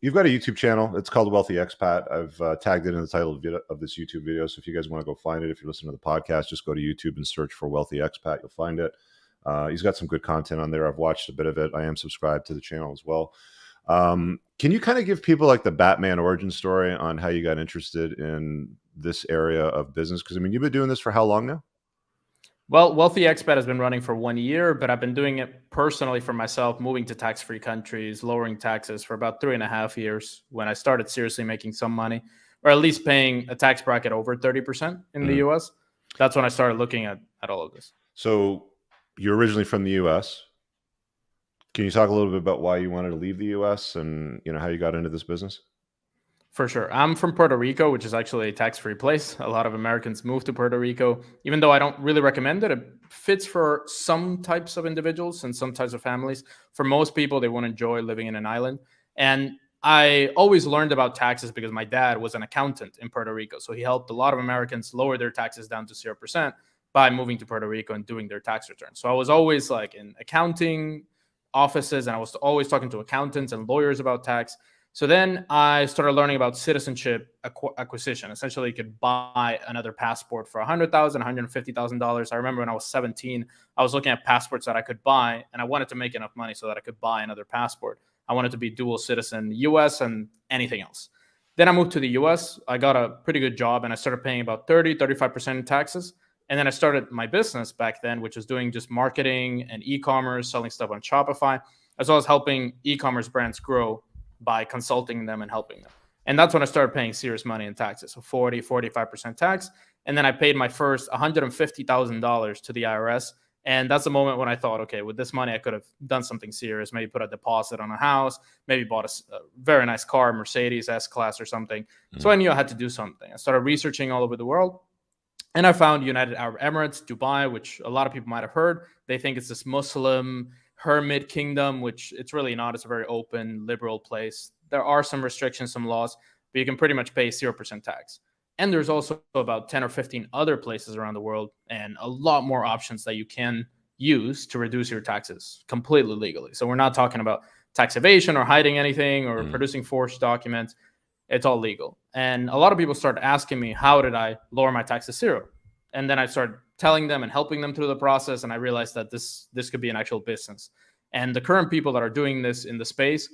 you've got a YouTube channel. It's called Wealthy Expat. I've tagged it in the title of this YouTube video. So if you guys want to go find it, if you're listening to the podcast, just go to YouTube and search for Wealthy Expat. You'll find it. He's got some good content on there. I've watched a bit of it. I am subscribed to the channel as well. Can you kind of give people like the Batman origin story on how you got interested in this area of business? Because I mean, you've been doing this for how long now? Well, Wealthy Expat has been running for 1 year, but I've been doing it personally for myself, moving to tax-free countries, lowering taxes for about 3.5 years when I started seriously making some money, or at least paying a tax bracket over 30% in the US. That's when I started looking at all of this. So you're originally from the US. Can you talk a little bit about why you wanted to leave the US and how you got into this business? For sure. I'm from Puerto Rico, which is actually a tax-free place. A lot of Americans move to Puerto Rico, even though I don't really recommend it. It fits for some types of individuals and some types of families. For most people, they won't enjoy living in an island. And I always learned about taxes because my dad was an accountant in Puerto Rico. So he helped a lot of Americans lower their taxes down to 0% by moving to Puerto Rico and doing their tax returns. So I was always like in accounting offices, and I was always talking to accountants and lawyers about tax. So then I started learning about citizenship acquisition. Essentially, you could buy another passport for $100,000, $150,000. I remember when I was 17, I was looking at passports that I could buy, and I wanted to make enough money so that I could buy another passport. I wanted to be dual citizen, US and anything else. Then I moved to the US. I got a pretty good job, and I started paying about 35% in taxes. And then I started my business back then, which was doing just marketing and e-commerce, selling stuff on Shopify, as well as helping e-commerce brands grow by consulting them and helping them. And that's when I started paying serious money in taxes, so 45% tax. And then I paid my first $150,000 to the IRS. And that's the moment when I thought, okay, with this money, I could have done something serious, maybe put a deposit on a house, maybe bought a very nice car, Mercedes S-Class or something. So I knew I had to do something. I started researching all over the world. And I found United Arab Emirates, Dubai, which a lot of people might have heard. They think it's this Muslim hermit kingdom, which it's really not. It's a very open, liberal place. There are some restrictions, some laws, but you can pretty much pay 0% tax. And there's also about 10 or 15 other places around the world and a lot more options that you can use to reduce your taxes completely legally. So we're not talking about tax evasion or hiding anything or producing forged documents. It's all legal. And a lot of people started asking me, how did I lower my tax to zero? And then I started telling them and helping them through the process. And I realized that this could be an actual business. And the current people that are doing this in the space,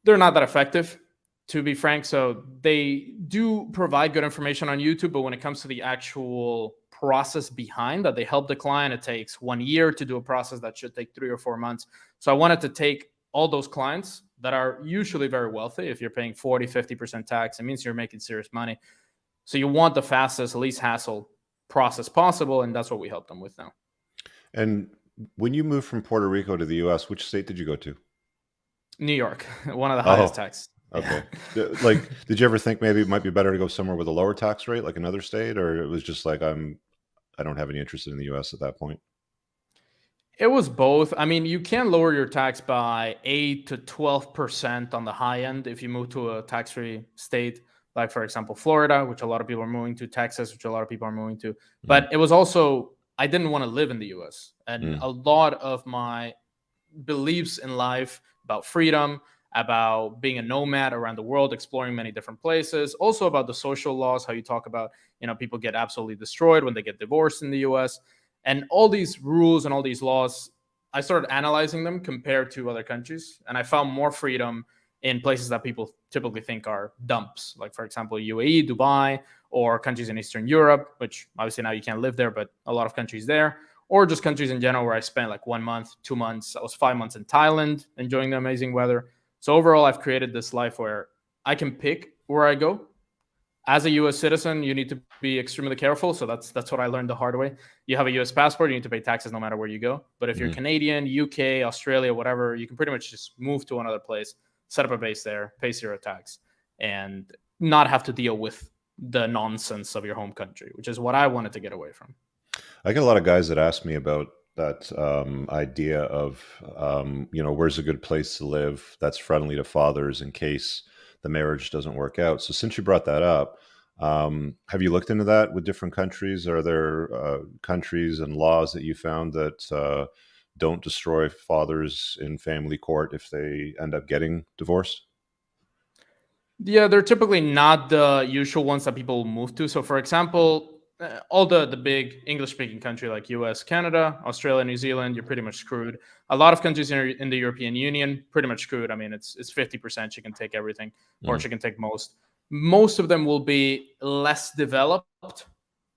they're not that effective, to be frank. So they do provide good information on YouTube, but when it comes to the actual process behind that, they help the client. It takes 1 year to do a process that should take 3 or 4 months. So I wanted to take all those clients that are usually very wealthy. If you're paying 40-50% tax, it means you're making serious money. So you want the fastest, least hassle process possible, and that's what we help them with now. And when you moved from Puerto Rico to the US, which state did you go to? New York, one of the highest tax. Okay. Like, did you ever think maybe it might be better to go somewhere with a lower tax rate, like another state, or it was just like I don't have any interest in the US at that point? It was both. I mean, you can lower your tax by 8 to 12% on the high end if you move to a tax-free state, like, for example, Florida, which a lot of people are moving to, Texas, which a lot of people are moving to. But it was also, I didn't want to live in the US. And a lot of my beliefs in life about freedom, about being a nomad around the world, exploring many different places, also about the social laws, how you talk about, people get absolutely destroyed when they get divorced in the US. And all these rules and all these laws, I started analyzing them compared to other countries. And I found more freedom in places that people typically think are dumps. Like, for example, UAE, Dubai, or countries in Eastern Europe, which obviously now you can't live there, but a lot of countries there. Or just countries in general where I spent like 1 month, 2 months. I was 5 months in Thailand, enjoying the amazing weather. So overall, I've created this life where I can pick where I go. As a U.S. citizen, you need to be extremely careful. So that's what I learned the hard way. You have a U.S. passport, you need to pay taxes no matter where you go. But if you're Canadian, UK, Australia, whatever, you can pretty much just move to another place, set up a base there, pay zero tax, and not have to deal with the nonsense of your home country, which is what I wanted to get away from. I get a lot of guys that ask me about that idea of, where's a good place to live that's friendly to fathers in case the marriage doesn't work out. So since you brought that up, have you looked into that with different countries? Are there countries and laws that you found that don't destroy fathers in family court if they end up getting divorced? Yeah, they're typically not the usual ones that people move to. So, for example, all the big English-speaking country like U.S., Canada, Australia, New Zealand, you're pretty much screwed. A lot of countries in the European Union, pretty much screwed. I mean, it's 50%. She can take everything, or she can take most. Most of them will be less developed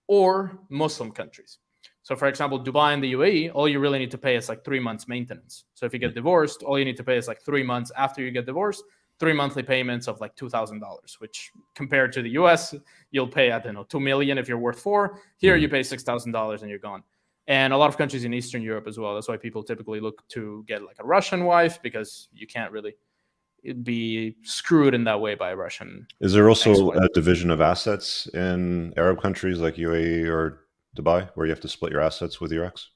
or Muslim countries. So, for example, Dubai and the UAE, all you really need to pay is like 3 months maintenance. So, if you get divorced, all you need to pay is like 3 months after you get divorced, 3 monthly payments of like $2,000, which compared to the US, you'll pay, I don't know, 2 million if you're worth 4. Here, you pay $6,000 and you're gone. And a lot of countries in Eastern Europe as well. That's why people typically look to get like a Russian wife, because you can't really be screwed in that way by a Russian. Is there also ex-wife. a division of assets in Arab countries like UAE or Dubai where you have to split your assets with your ex?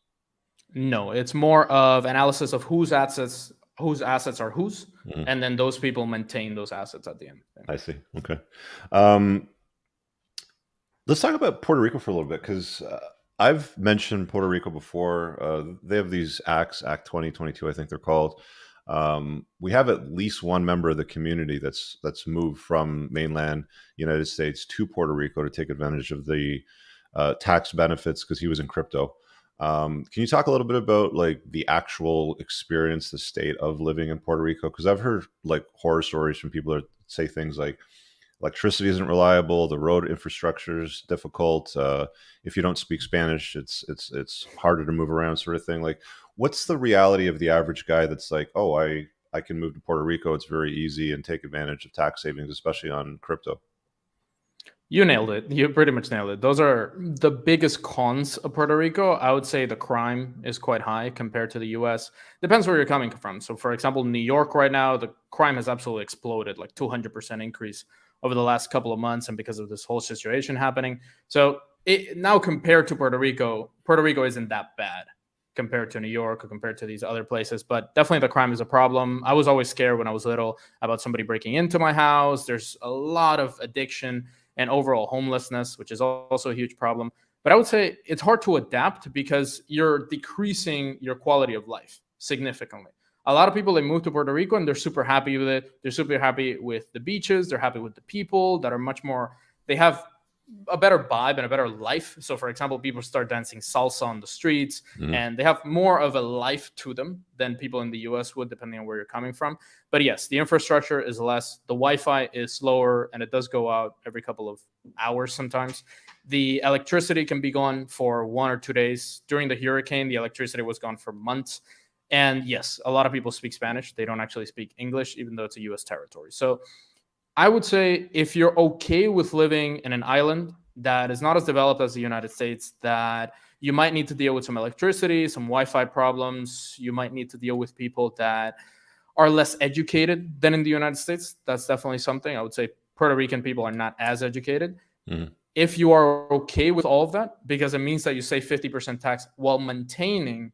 No, it's more of analysis of whose assets are whose, and then those people maintain those assets at the end. I see. Okay. Let's talk about Puerto Rico for a little bit, because I've mentioned Puerto Rico before. They have these acts, Act 2022, I think they're called. We have at least one member of the community that's moved from mainland United States to Puerto Rico to take advantage of the tax benefits because he was in crypto. Can you talk a little bit about like the actual experience, the state of living in Puerto Rico? Because I've heard like horror stories from people that say things like electricity isn't reliable, the road infrastructure is difficult. If you don't speak Spanish, it's harder to move around, sort of thing. Like, what's the reality of the average guy that's like, oh, I can move to Puerto Rico, it's very easy, and take advantage of tax savings, especially on crypto? You nailed it. You pretty much nailed it. Those are the biggest cons of Puerto Rico. I would say the crime is quite high compared to the US. Depends where you're coming from. So, for example, New York right now, the crime has absolutely exploded, like 200% increase over the last couple of months, and because of this whole situation happening. So, now compared to Puerto Rico isn't that bad compared to New York or compared to these other places, but definitely the crime is a problem. I was always scared when I was little about somebody breaking into my house. There's a lot of addiction and overall homelessness, which is also a huge problem. But I would say it's hard to adapt because you're decreasing your quality of life significantly. A lot of people, they move to Puerto Rico and they're super happy with it. They're super happy with the beaches. They're happy with the people that are much more, they have a better vibe and a better life. So, for example, people start dancing salsa on the streets, and they have more of a life to them than people in the US would, depending on where you're coming from. But yes, the infrastructure is less, the Wi-Fi is slower, and it does go out every couple of hours sometimes. The electricity can be gone for 1 or 2 days. During the hurricane, the electricity was gone for months. And yes, a lot of people speak Spanish. They don't actually speak English, even though it's a US territory. So I would say if you're okay with living in an island that is not as developed as the United States, that you might need to deal with some electricity, some Wi-Fi problems. You might need to deal with people that are less educated than in the United States. That's definitely something. I would say Puerto Rican people are not as educated. If you are okay with all of that, because it means that you save 50% tax while maintaining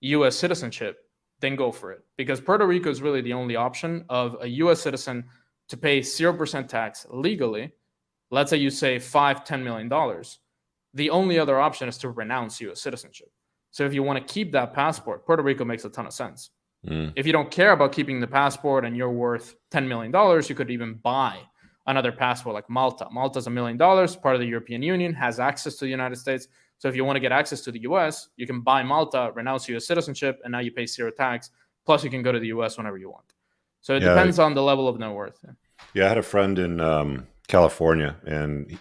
US citizenship, then go for it. Because Puerto Rico is really the only option of a US citizen to pay 0% tax legally. Let's say you save $5-10 million. The only other option is to renounce US citizenship. So if you want to keep that passport, Puerto Rico makes a ton of sense. If you don't care about keeping the passport and you're worth $10 million, you could even buy another passport like Malta. Malta's $1 million, part of the European Union, has access to the United States. So if you want to get access to the US, you can buy Malta, renounce US citizenship, and now you pay 0 tax. Plus, you can go to the US whenever you want. So it depends on the level of net worth. Yeah, I had a friend in California, and you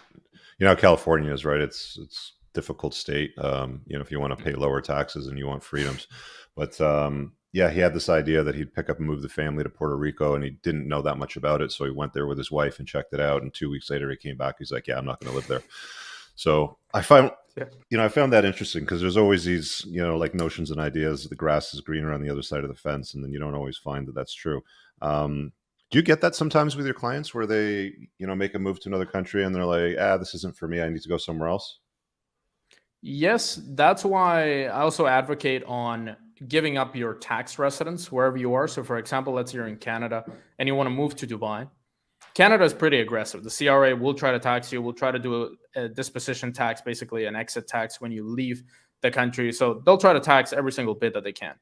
know how California is, right? It's difficult state. If you want to pay lower taxes and you want freedoms, but yeah, he had this idea that he'd pick up and move the family to Puerto Rico, and he didn't know that much about it, so he went there with his wife and checked it out. And 2 weeks later, he came back. He's like, "Yeah, I'm not going to live there." So I found that interesting, because there's always these, like notions and ideas that the grass is greener on the other side of the fence, and then you don't always find that that's true. Do you get that sometimes with your clients where they, make a move to another country and they're like, this isn't for me, I need to go somewhere else? Yes, that's why I also advocate on giving up your tax residence wherever you are. So, for example, let's say you're in Canada and you want to move to Dubai. Canada is pretty aggressive. The CRA will try to tax you, will try to do a disposition tax, basically an exit tax when you leave the country. So they'll try to tax every single bit that they can.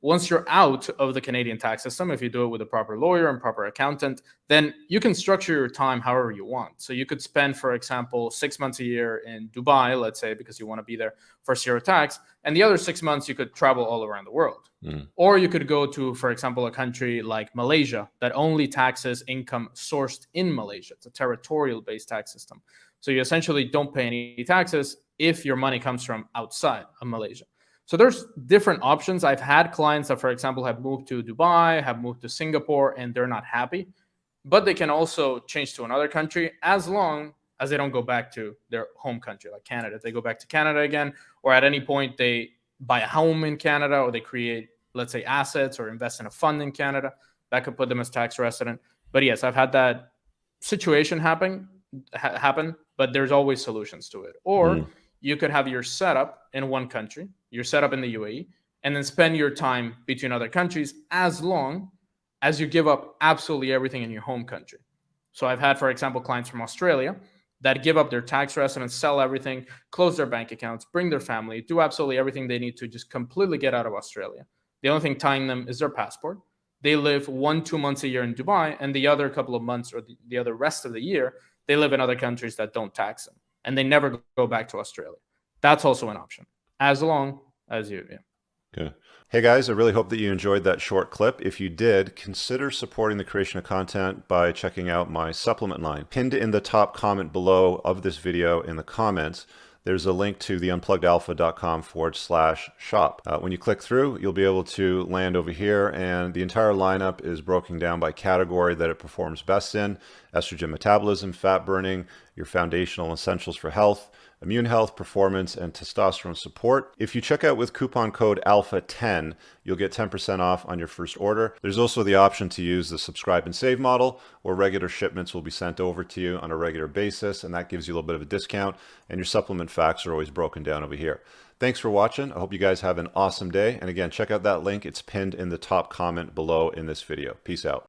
Once you're out of the Canadian tax system, if you do it with a proper lawyer and proper accountant, then you can structure your time however you want. So you could spend, for example, 6 months a year in Dubai, let's say, because you want to be there for zero tax. And the other 6 months, you could travel all around the world. Or you could go to, for example, a country like Malaysia that only taxes income sourced in Malaysia. It's a territorial-based tax system. So you essentially don't pay any taxes if your money comes from outside of Malaysia. So there's different options. I've had clients that, for example, have moved to Dubai, have moved to Singapore, and they're not happy. But they can also change to another country as long as they don't go back to their home country, like Canada. If they go back to Canada again, or at any point they buy a home in Canada, or they create, let's say, assets or invest in a fund in Canada, that could put them as tax resident. But yes, I've had that situation happen, but there's always solutions to it. Or you could have your setup in one country, your setup in the UAE, and then spend your time between other countries as long as you give up absolutely everything in your home country. So I've had, for example, clients from Australia that give up their tax residence, sell everything, close their bank accounts, bring their family, do absolutely everything they need to just completely get out of Australia. The only thing tying them is their passport. They live 1-2 months a year in Dubai, and the other couple of months or the other rest of the year, they live in other countries that don't tax them, and they never go back to Australia. That's also an option, as long as you. Okay. Hey guys, I really hope that you enjoyed that short clip. If you did, consider supporting the creation of content by checking out my supplement line. Pinned in the top comment below of this video in the comments, there's a link to the unpluggedalpha.com/shop. When you click through, you'll be able to land over here, and the entire lineup is broken down by category that it performs best in: estrogen metabolism, fat burning, your foundational essentials for health, immune health, performance, and testosterone support. If you check out with coupon code ALPHA10, you'll get 10% off on your first order. There's also the option to use the subscribe and save model, where regular shipments will be sent over to you on a regular basis, and that gives you a little bit of a discount, and your supplement facts are always broken down over here. Thanks for watching. I hope you guys have an awesome day. And again, check out that link. It's pinned in the top comment below in this video. Peace out.